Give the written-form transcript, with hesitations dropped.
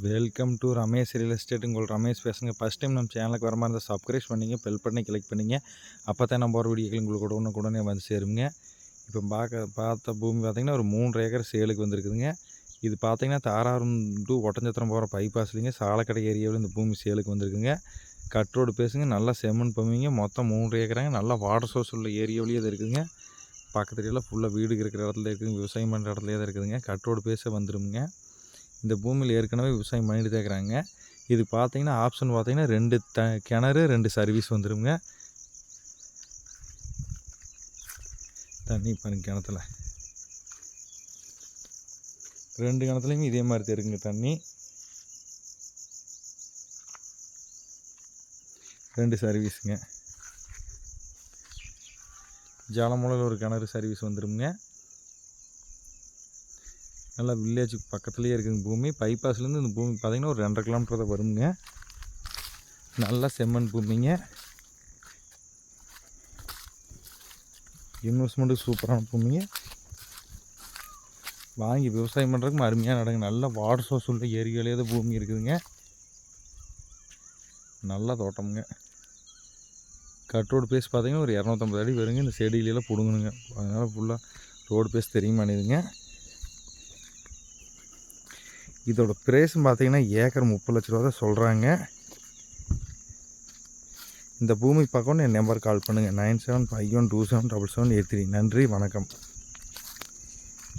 Welcome to Ramesh real estate. உங்கள் ரமேஷ் பேசுங்க. First time நம்ம சேனலுக்கு வர மாதிரி இருந்தால் சப்ஸ்கிரைப் பண்ணிங்க, பெல் பண்ணி கிளிக் பண்ணிங்க. அப்போ தான் நம்ம போகிற வீடியோக்கள் உங்களுக்கு உடனே வந்து சேருங்க. இப்போ பார்த்த பூமி பார்த்திங்கன்னா ஒரு 3 ஏக்கர் சேலுக்கு வந்துருக்குதுங்க. இது பார்த்திங்கன்னா தாராபுரம் டு ஒட்டஞ்சத்திரம் போகிற பைபாஸ்லிங்க சாலக்கடை ஏரியாவில் இந்த பூமி சேலுக்கு வந்துருக்குங்க. கட் ரோடு பேசுங்க, நல்லா செம்மண் பூமிங்க. மொத்தம் 3 ஏக்கராங்க. நல்லா வாட்டர் சோர்ஸ் உள்ள ஏரியாவிலேயே தான் இருக்குதுங்க. பக்கத்துலலாம் ஃபுல்லாக வீடு இருக்கிற இடத்துல இருக்குதுங்க, விவசாயம் பண்ணுற இடத்துலேயே தான் இருக்குதுங்க. கட் ரோடு பேச வந்துடுங்க. இந்த பூமியில் ஏற்கனவே விவசாயம் பண்ணிட்டு தான் இருக்கிறாங்க. இது பார்த்தீங்கன்னா ஆப்ஷன் பார்த்தீங்கன்னா 2 கிணறு 2 சர்வீஸ் வந்துடுங்க. தண்ணி பாருங்க, கிணத்துல 2 கிணத்துலையும் இதே மாதிரி தெரியுங்க தண்ணி. 2 சர்வீஸுங்க. ஜலமூலையில் ஒரு கிணறு சர்வீஸ் வந்துடுங்க. நல்லா வில்லேஜுக்கு பக்கத்துலேயே இருக்குங்க பூமி. பைபாஸ்லேருந்து இந்த பூமி பார்த்திங்கன்னா ஒரு 2.5 கிலோமீட்டர் தான் வருங்க. நல்லா செம்மண் பூமிங்க. இன்வெஸ்ட்மெண்ட்டுக்கு சூப்பரான பூமிங்க. வாங்கி விவசாயம் பண்ணுறதுக்கு அருமையாக நடங்க. நல்லா வாட்டர் சோர்ஸ் உள்ள ஏரியாவிலே தான் பூமி இருக்குதுங்க. நல்லா தோட்டமுங்க. கட் ரோடு பேஸ் பார்த்திங்கன்னா ஒரு 250 அடி வருங்க. இந்த செடியிலெல்லாம் பிடுங்கணுங்க. அதனால் ஃபுல்லாக ரோடு பேஸ் தெரியுமானுதுங்க. இதோட ப்ரைஸும் பார்த்தீங்கன்னா ஏக்கர் 30 லட்ச ரூபா தான் சொல்கிறாங்க. இந்த பூமி பார்க்கணும் என் நம்பர் கால் பண்ணுங்கள் 9751277783. நன்றி, வணக்கம்.